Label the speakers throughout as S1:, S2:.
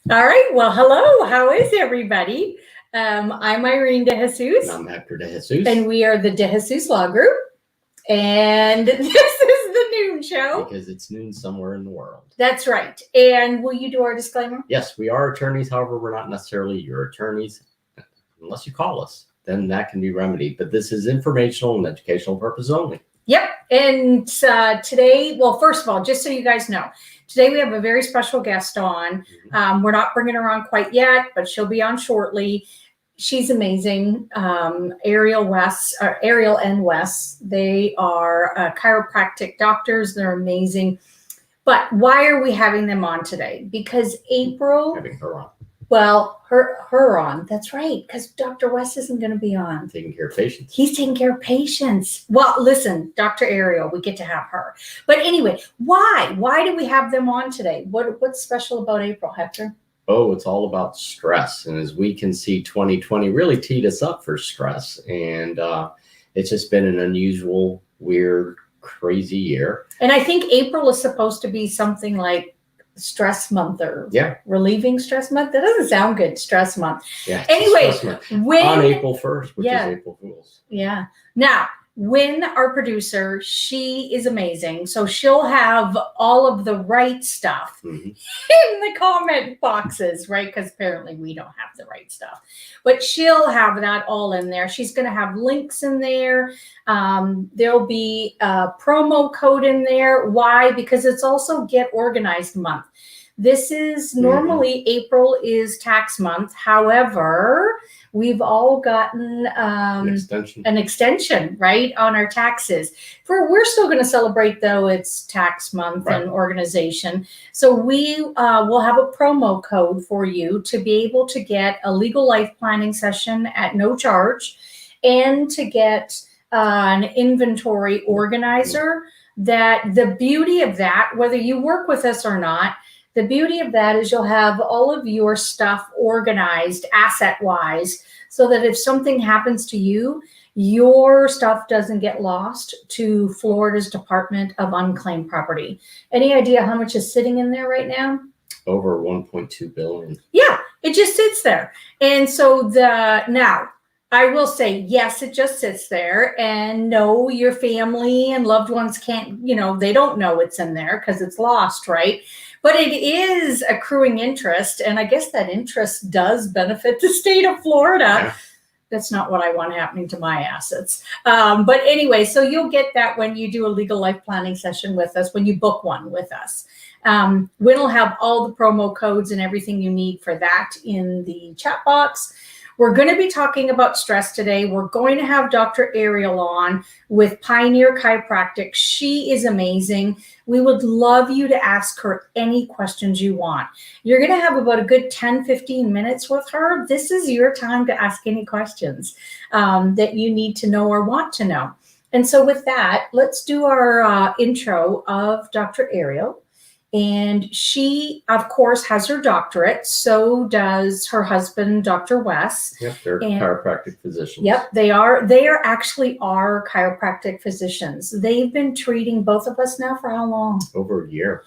S1: All right. Well, hello. How is everybody? I'm Irene De Jesus.
S2: And I'm Hector De Jesus.
S1: And we are the De Jesus Law Group. And this is the noon show.
S2: Because it's noon somewhere in the world.
S1: That's right. And will you do our disclaimer?
S2: Yes, we are attorneys. However, we're not necessarily your attorneys. Unless you call us, then that can be remedied. But this is informational and educational purpose only.
S1: Yep. And today, well, first of all, just so you guys know, today we have a very special guest on. We're not bringing her on quite yet, but she'll be on shortly. She's amazing. Ariel and Wes, they are chiropractic doctors. They're amazing. But why are we having them on today? Because April...
S2: Having her on.
S1: Well, her on. That's right. Because Dr. Wes isn't going to be on.
S2: Taking care of patients.
S1: He's taking care of patients. Well, listen, Dr. Ariel, we get to have her. But anyway, why? Why do we have them on today? What's special about April, Hector?
S2: Oh, it's all about stress. And as we can see, 2020 really teed us up for stress. And it's just been an unusual, weird, crazy year.
S1: And I think April is supposed to be something like stress month or relieving stress month. That doesn't sound good. Stress month.
S2: Yeah.
S1: Anyway,
S2: on April 1st, which is April Fool's.
S1: Yeah. Now, when our producer, she is amazing. So she'll have all of the right stuff in the comment boxes, right? Because apparently we don't have the right stuff. But she'll have that all in there. She's going to have links in there. There'll be a promo code in there. Why? Because it's also Get Organized month. This is normally April is tax month. However, we've all gotten an extension, right, on our taxes. We're still going to celebrate, though, it's tax month and organization. So we will have a promo code for you to be able to get a legal life planning session at no charge and to get an inventory organizer. That the beauty of that, whether you work with us or not, the beauty of that is you'll have all of your stuff organized asset-wise so that if something happens to you, your stuff doesn't get lost to Florida's Department of Unclaimed Property. Any idea how much is sitting in there right now?
S2: Over 1.2 billion.
S1: Yeah, it just sits there. And so now, I will say, yes, it just sits there, and no, your family and loved ones can't, they don't know it's in there because it's lost, right? But it is accruing interest, and I guess that interest does benefit the state of Florida. Yeah. That's not what I want happening to my assets. But anyway, so you'll get that when you do a legal life planning session with us, when you book one with us. We'll have all the promo codes and everything you need for that in the chat box. We're going to be talking about stress today. We're going to have Dr. Ariel on with Pioneer Chiropractic. She is amazing. We would love you to ask her any questions you want. You're going to have about a good 10, 15 minutes with her. This is your time to ask any questions that you need to know or want to know. And so with that, let's do our intro of Dr. Ariel. And she, of course, has her doctorate. So does her husband, Dr. Wes.
S2: Yep, they're chiropractic physicians.
S1: Yep, they are. They are actually our chiropractic physicians. They've been treating both of us now for how long?
S2: Over a year.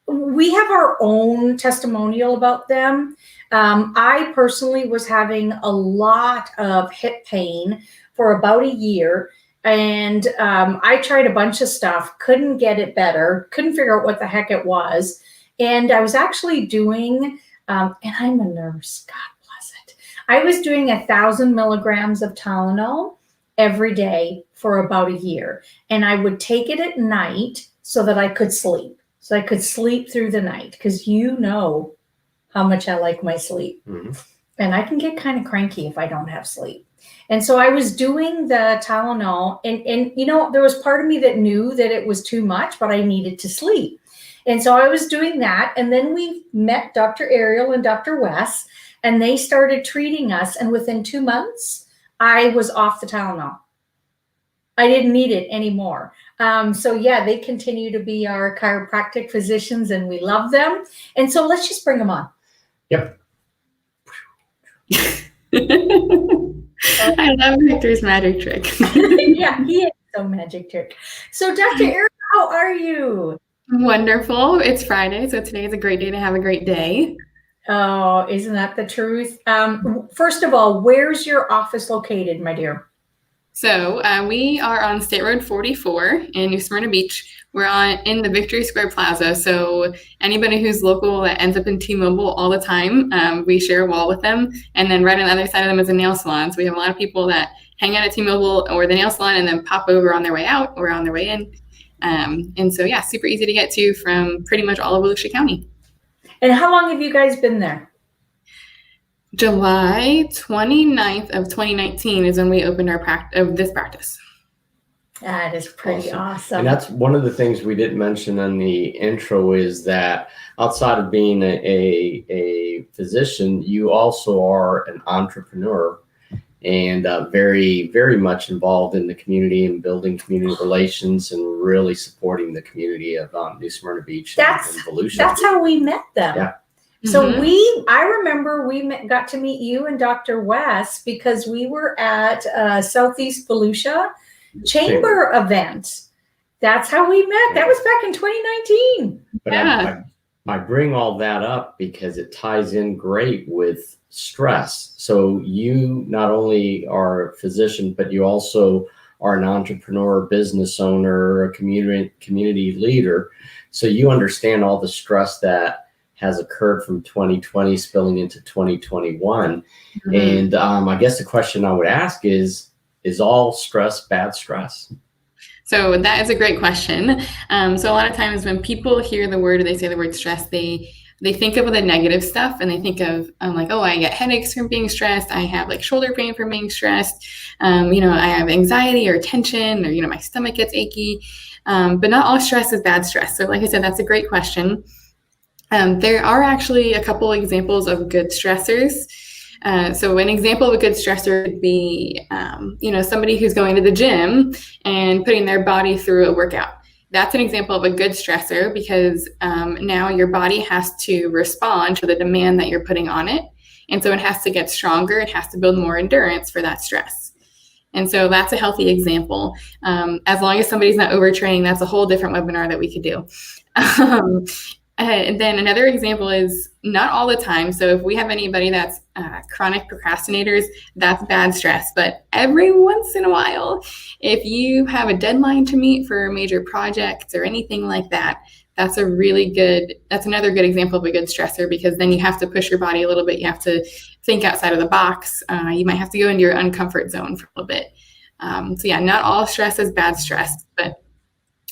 S1: We have our own testimonial about them. I personally was having a lot of hip pain for about a year. And I tried a bunch of stuff, couldn't get it better, couldn't figure out what the heck it was. And I was actually doing, and I'm a nurse, God bless it. I was doing 1,000 milligrams of Tylenol every day for about a year. And I would take it at night so that I could sleep. So I could sleep through the night because you know how much I like my sleep. And I can get kind of cranky if I don't have sleep. And so I was doing the Tylenol and there was part of me that knew that it was too much, but I needed to sleep. And so I was doing that. And then we met Dr. Ariel and Dr. Wes, and they started treating us. And within 2 months, I was off the Tylenol. I didn't need it anymore. They continue to be our chiropractic physicians, and we love them. And so let's just bring them on.
S2: Yep.
S3: I love Hector's magic trick.
S1: Yeah, he is so magic trick. So Dr. Ariel, how are you?
S3: Wonderful. It's Friday, so today is a great day to have a great day.
S1: Oh, isn't that the truth? First of all, where's your office located, my dear?
S3: So we are on State Road 44 in New Smyrna Beach. We're in the Victory Square Plaza. So anybody who's local that ends up in T-Mobile all the time, we share a wall with them. And then right on the other side of them is a nail salon. So we have a lot of people that hang out at T-Mobile or the nail salon and then pop over on their way out or on their way in. And so, yeah, super easy to get to from pretty much all of Volusia County.
S1: And how long have you guys been there?
S3: July 29th of 2019 is when we opened this practice.
S1: That is pretty awesome.
S2: And that's one of the things we didn't mention in the intro is that outside of being a physician, you also are an entrepreneur and very, very much involved in the community and building community relations and really supporting the community of New Smyrna Beach and Volusia.
S1: That's how we met them.
S2: Yeah.
S1: So I remember got to meet you and Dr. West because we were at Southeast Volusia Chamber event. That's how we met. That was back in 2019.
S2: But yeah. I bring all that up because it ties in great with stress. So you not only are a physician, but you also are an entrepreneur, business owner, a community leader. So you understand all the stress that has occurred from 2020 spilling into 2021. And I guess the question I would ask is all stress bad stress?
S3: So that is a great question. So a lot of times when people hear the word or they say the word stress, they think of the negative stuff and they think of like, oh, I get headaches from being stressed. I have like shoulder pain from being stressed. I have anxiety or tension or, my stomach gets achy. But not all stress is bad stress. So like I said, that's a great question. There are actually a couple examples of good stressors. So an example of a good stressor would be, somebody who's going to the gym and putting their body through a workout. That's an example of a good stressor because now your body has to respond to the demand that you're putting on it. And so it has to get stronger. It has to build more endurance for that stress. And so that's a healthy example. As long as somebody's not overtraining, that's a whole different webinar that we could do. And then another example is not all the time. So if we have anybody that's chronic procrastinators, that's bad stress. But every once in a while, if you have a deadline to meet for a major project or anything like that, that's another good example of a good stressor because then you have to push your body a little bit. You have to think outside of the box. You might have to go into your uncomfort zone for a little bit. So yeah, not all stress is bad stress, but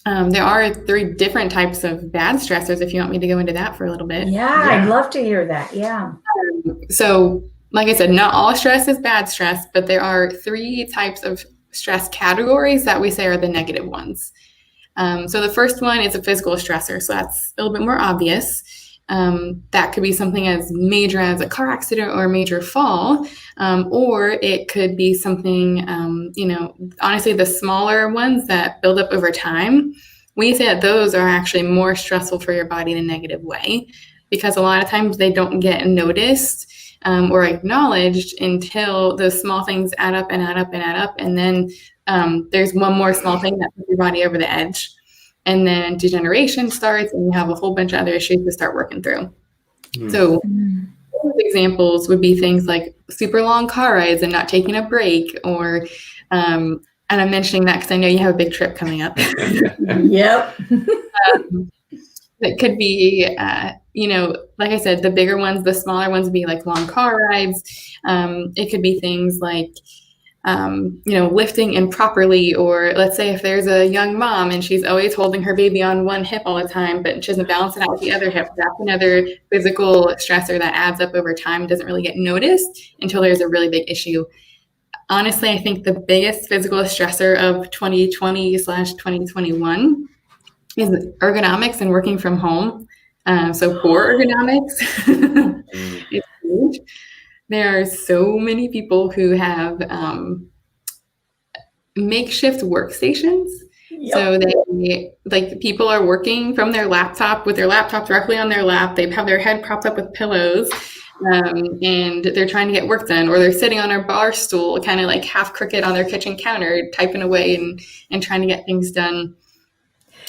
S3: there are 3 different types of bad stressors, if you want me to go into that for a little bit.
S1: Yeah, I'd love to hear that. Yeah.
S3: So like I said, not all stress is bad stress, but there are 3 types of stress categories that we say are the negative ones. So the first one is a physical stressor. So that's a little bit more obvious. That could be something as major as a car accident or a major fall, or it could be something, honestly, the smaller ones that build up over time. We say that those are actually more stressful for your body in a negative way because a lot of times they don't get noticed or acknowledged until those small things add up and add up and add up. And then there's one more small thing that puts your body over the edge. And then degeneration starts and you have a whole bunch of other issues to start working through. So those examples would be things like super long car rides and not taking a break or, and I'm mentioning that because I know you have a big trip coming up.
S1: Yep.
S3: That could be, like I said, the bigger ones, the smaller ones would be like long car rides. It could be things like, lifting improperly, or let's say if there's a young mom and she's always holding her baby on one hip all the time, but she doesn't balance it out with the other hip. That's another physical stressor that adds up over time, doesn't really get noticed until there's a really big issue. Honestly, I think the biggest physical stressor of 2020/2021 is ergonomics and working from home. So poor ergonomics is huge. There are so many people who have makeshift workstations. Yep. So people are working from their laptop with their laptop directly on their lap. They have their head propped up with pillows and they're trying to get work done, or they're sitting on a bar stool, kind of like half crooked on their kitchen counter, typing away and trying to get things done.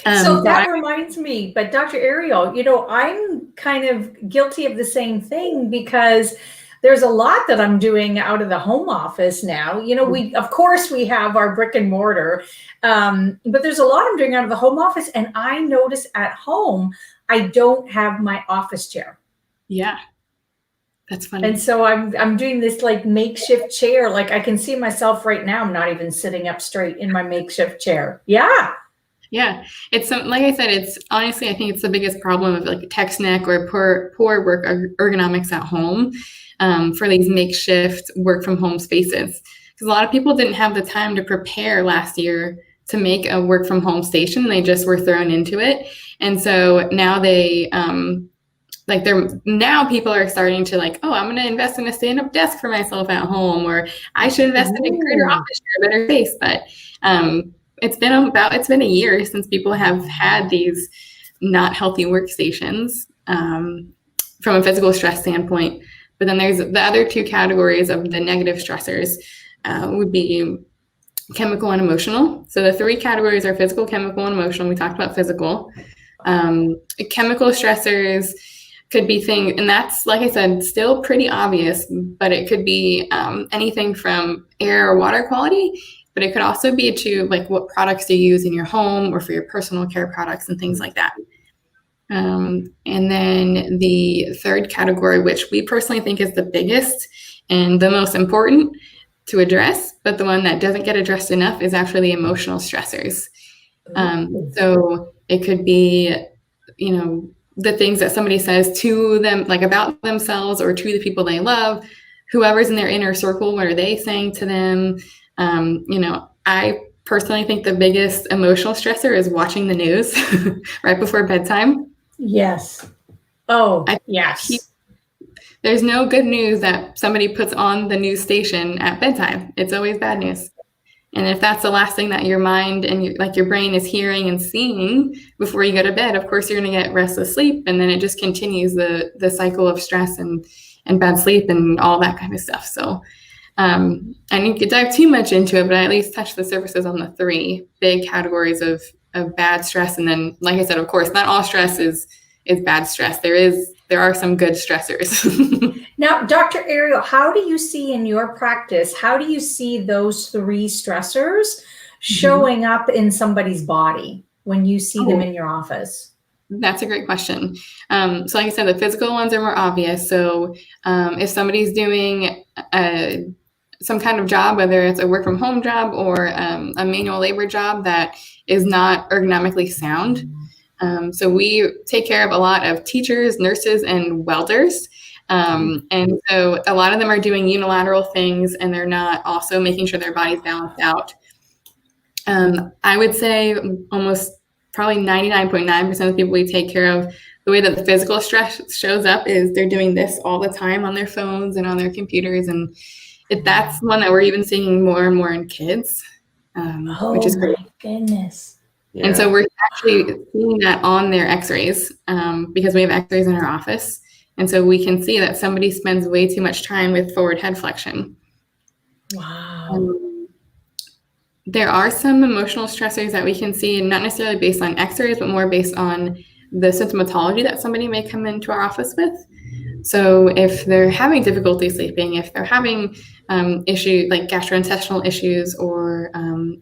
S1: So that reminds me, but Dr. Ariel, I'm kind of guilty of the same thing because there's a lot that I'm doing out of the home office now. Of course we have our brick and mortar, but there's a lot I'm doing out of the home office. And I notice at home, I don't have my office chair.
S3: Yeah. That's funny.
S1: And so I'm doing this like makeshift chair. Like I can see myself right now. I'm not even sitting up straight in my makeshift chair. Yeah.
S3: Yeah, it's like I said, it's honestly, I think it's the biggest problem of like text neck or poor work ergonomics at home for these makeshift work from home spaces. Because a lot of people didn't have the time to prepare last year to make a work from home station. They just were thrown into it. And so now now people are starting to like, oh, I'm going to invest in a stand-up desk for myself at home, or I should invest in a greater office chair, a better space. But it's been a year since people have had these not healthy workstations from a physical stress standpoint. But then there's the other two categories of the negative stressors would be chemical and emotional. So the three categories are physical, chemical, and emotional. We talked about physical. Chemical stressors could be things, and that's, like I said, still pretty obvious, but it could be anything from air or water quality, but it could also be to like what products you use in your home or for your personal care products and things like that. And then the third category, which we personally think is the biggest and the most important to address, but the one that doesn't get addressed enough is actually the emotional stressors. So it could be, the things that somebody says to them, like about themselves or to the people they love, whoever's in their inner circle, what are they saying to them? I personally think the biggest emotional stressor is watching the news right before bedtime.
S1: Yes. Oh, yes.
S3: There's no good news that somebody puts on the news station at bedtime. It's always bad news. And if that's the last thing that your mind and your brain is hearing and seeing before you go to bed, of course, you're going to get restless sleep. And then it just continues the cycle of stress and bad sleep and all that kind of stuff. So I didn't dive too much into it, but I at least touched the surfaces on the three big categories of bad stress. And then, like I said, of course, not all stress is bad stress. There are some good stressors.
S1: Now, Dr. Ariel, how do you see in your practice, how do you see those three stressors showing up in somebody's body when you see them in your office?
S3: That's a great question. So like I said, the physical ones are more obvious. So if somebody's doing some kind of job, whether it's a work from home job or a manual labor job that is not ergonomically sound. So we take care of a lot of teachers, nurses, and welders. And so a lot of them are doing unilateral things and they're not also making sure their body's balanced out. I would say almost probably 99.9% of people we take care of, the way that the physical stress shows up is they're doing this all the time on their phones and on their computers. And that's one that we're even seeing more and more in kids, which is great.
S1: Oh my goodness.
S3: Yeah. And so we're actually seeing that on their x-rays because we have x-rays in our office. And so we can see that somebody spends way too much time with forward head flexion.
S1: Wow.
S3: There are some emotional stressors that we can see, not necessarily based on x-rays, but more based on the symptomatology that somebody may come into our office with. So if they're having difficulty sleeping, if they're having issues like gastrointestinal issues or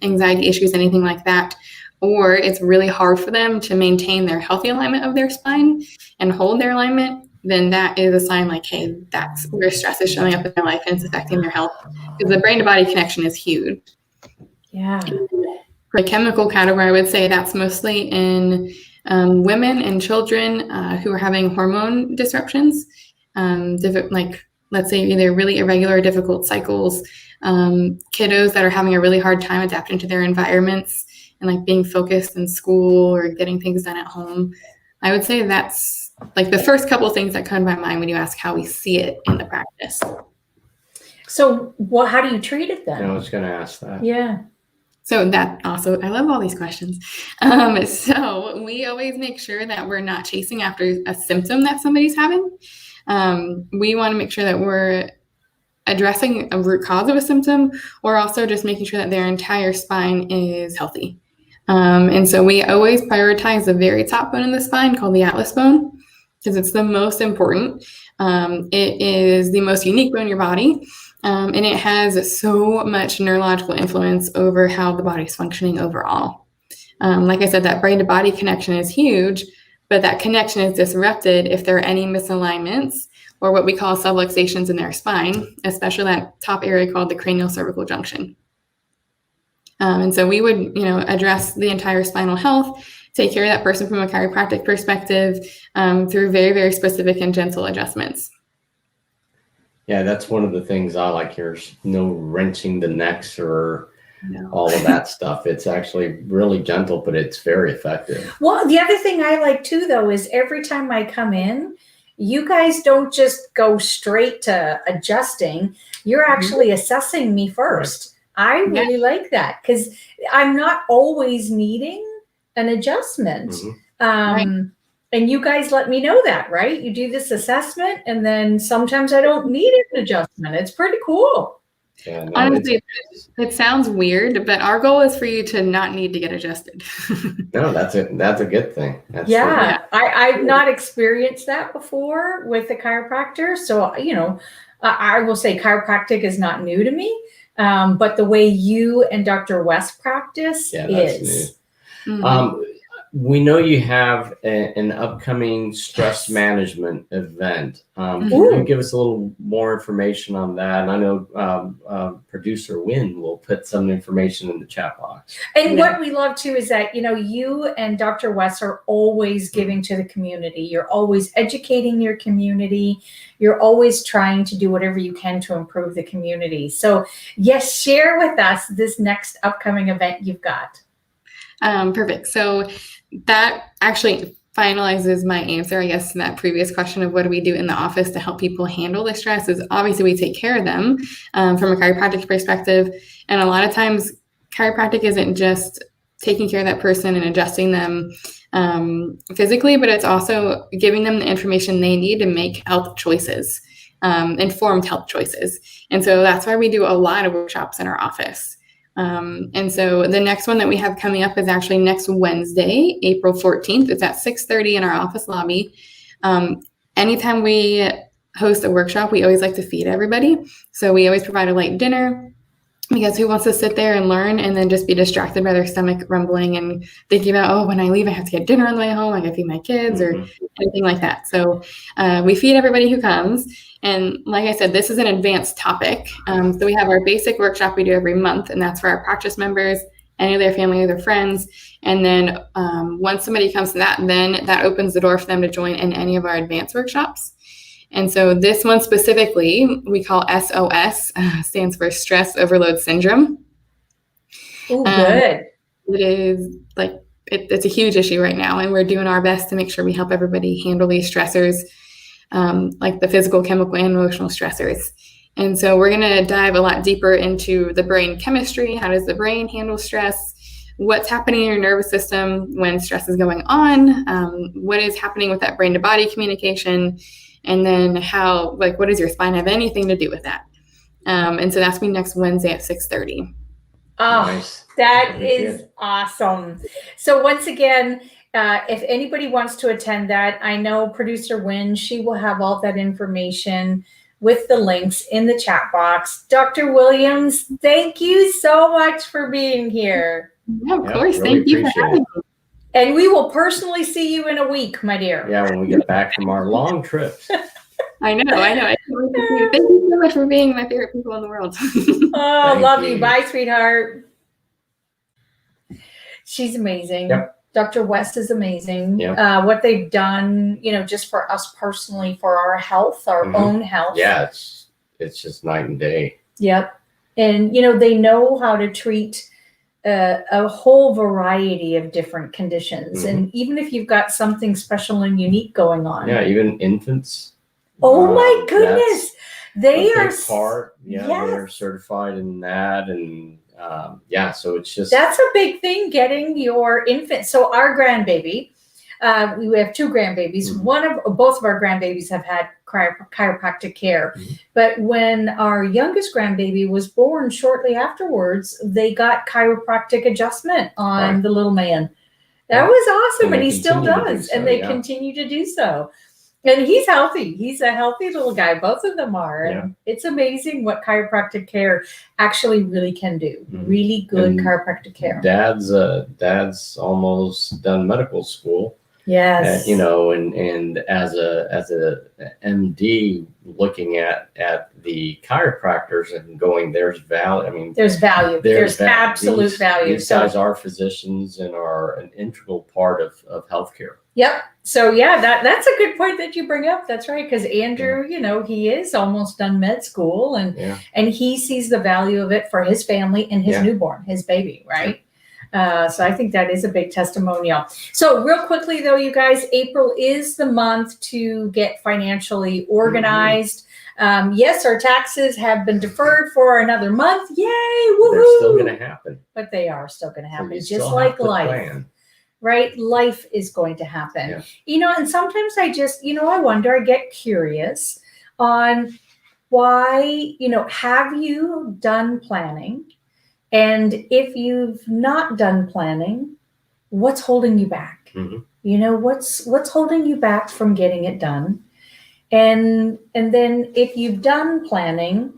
S3: anxiety issues, anything like that, or it's really hard for them to maintain their healthy alignment of their spine and hold their alignment, then that is a sign like, hey, that's where stress is showing up in their life and it's affecting their health. Because the brain to body connection is huge.
S1: Yeah.
S3: For the chemical category, I would say that's mostly in women and children who are having hormone disruptions, like let's say either really irregular or difficult cycles, kiddos that are having a really hard time adapting to their environments and like being focused in school or getting things done at home. I would say that's like the first couple of things that come to my mind when you ask how we see it in the practice.
S1: So how do you treat it then?
S2: I was going to ask that.
S1: Yeah.
S3: So that also, I love all these questions. So we always make sure that we're not chasing after a symptom that somebody's having. We want to make sure that we're addressing a root cause of a symptom or also just making sure that their entire spine is healthy. And so we always prioritize the very top bone in the spine called the atlas bone because it's the most important. It is the most unique bone in your body. And it has so much neurological influence over how the body's functioning overall. Like I said, that brain to body connection is huge, but that connection is disrupted if there are any misalignments or what we call subluxations in their spine, especially that top area called the cranial cervical junction. And so we would, address the entire spinal health, take care of that person from a chiropractic perspective through very, very specific and gentle adjustments.
S2: Yeah, that's one of the things I like. There's no wrenching the necks or all of that stuff. It's actually really gentle, but it's very effective.
S1: Well, the other thing I like too, though, is every time I come in, you guys don't just go straight to adjusting. You're actually assessing me first. I really like that because I'm not always needing an adjustment. And you guys let me know that, right? You do this assessment and then sometimes I don't need an adjustment. It's pretty cool.
S2: Yeah, no,
S3: honestly, it sounds weird, but our goal is for you to not need to get adjusted.
S2: No, that's a good thing.
S1: I've not experienced that before with a chiropractor. So, I will say chiropractic is not new to me. But the way you and Dr. West practice is.
S2: We know you have an upcoming stress management event. Can you give us a little more information on that? And I know producer Wynn will put some information in the chat box.
S1: And what we love too is that, you and Dr. West are always giving to the community. You're always educating your community. You're always trying to do whatever you can to improve the community. So yes, share with us this next upcoming event you've got.
S3: Perfect. So that actually finalizes my answer, I guess, to that previous question of what do we do in the office to help people handle the stress is obviously we take care of them from a chiropractic perspective. And a lot of times chiropractic isn't just taking care of that person and adjusting them physically, but it's also giving them the information they need to make health choices, informed health choices. And so that's why we do a lot of workshops in our office. And so the next one that we have coming up is actually next Wednesday, April 14th. It's at 6:30 in our office lobby. Anytime we host a workshop, we always like to feed everybody. So we always provide a light dinner because who wants to sit there and learn and then just be distracted by their stomach rumbling and thinking about, oh, when I leave, I have to get dinner on the way home. I got to feed my kids or anything like that. So we feed everybody who comes. And like I said, this is an advanced topic. So we have our basic workshop we do every month, and that's for our practice members, any of their family or their friends. And then once somebody comes to that, then that opens the door for them to join in any of our advanced workshops. And so this one specifically, we call SOS, stands for Stress Overload Syndrome.
S1: Oh, good.
S3: It is it's a huge issue right now, and we're doing our best to make sure we help everybody handle these stressors. Like the physical, chemical, and emotional stressors. And so we're going to dive a lot deeper into the brain chemistry. How does the brain handle stress? What's happening in your nervous system when stress is going on? What is happening with that brain to body communication? And then what does your spine have anything to do with that? And so that's me next Wednesday at 6:30.
S1: Oh,
S2: nice.
S1: That is awesome. So once again, if anybody wants to attend that, I know producer Wynn, she will have all that information with the links in the chat box. Dr. Williams, thank you so much for being here.
S3: Yeah, of course. Really thank you for having me.
S1: And we will personally see you in a week, my dear.
S2: Yeah, when we get back from our long trips.
S3: I know. Thank you so much for being my favorite people in the world.
S1: Oh, love you. Bye, sweetheart. She's amazing.
S2: Yep.
S1: Dr. West is amazing.
S2: Yep.
S1: What they've done, just for us personally, for our health, our own health.
S2: Yeah, it's just night and day.
S1: Yep. And, they know how to treat a whole variety of different conditions. And even if you've got something special and unique going on.
S2: Yeah, even infants.
S1: Oh, my goodness. They are.
S2: Part. Yeah, they're certified in that. And so it's just.
S1: That's a big thing, getting your infant. So our grandbaby, we have 2 grandbabies. Both of our grandbabies have had chiropractic care. But when our youngest grandbaby was born, shortly afterwards, they got chiropractic adjustment on the little man. That was awesome. And he still does. And they continue to do so. And he's healthy. He's a healthy little guy. Both of them are. And it's amazing what chiropractic care actually really can do. Really good chiropractic care.
S2: Dad's almost done medical school.
S1: Yes.
S2: You know, and as a MD looking at the chiropractors and going, there's value. I mean,
S1: there's value. There's absolute value.
S2: These guys are physicians and are an integral part of healthcare.
S1: Yep. So yeah, that's a good point that you bring up. That's right. Because Andrew, you know, he is almost done med school and he sees the value of it for his family and his newborn, his baby, right? So I think that is a big testimonial. So real quickly though, you guys, April is the month to get financially organized. Yes, our taxes have been deferred for another month. Yay! Woohoo!
S2: They're still going to happen.
S1: But they are still going to happen,
S2: So
S1: just like life. Right? Life is going to happen.
S2: Yeah.
S1: You know, and sometimes I just, you know, I wonder, I get curious on why, you know, have you done planning? And if you've not done planning, what's holding you back? You know, what's holding you back from getting it done? And then if you've done planning,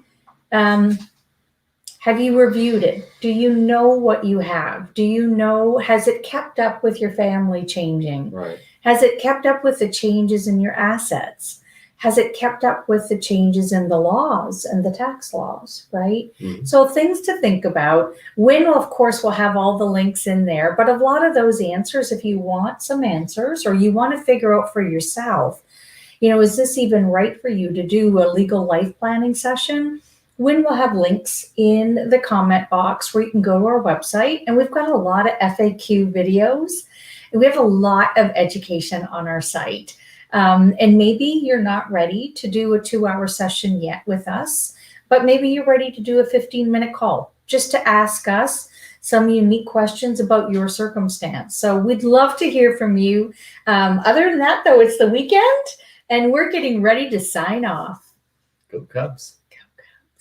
S1: have you reviewed it? Do you know what you have? Do you know, has it kept up with your family changing?
S2: Right.
S1: Has it kept up with the changes in your assets? Has it kept up with the changes in the laws and the tax laws, right? So things to think about. Win, of course, will have all the links in there, but a lot of those answers, if you want some answers or you want to figure out for yourself, you know, is this even right for you to do a legal life planning session? Win will have links in the comment box where you can go to our website. And we've got a lot of FAQ videos. And we have a lot of education on our site. And maybe you're not ready to do a 2-hour session yet with us, but maybe you're ready to do a 15-minute call just to ask us some unique questions about your circumstance. So we'd love to hear from you. Other than that, though, it's the weekend and we're getting ready to sign off.
S2: Go Cubs.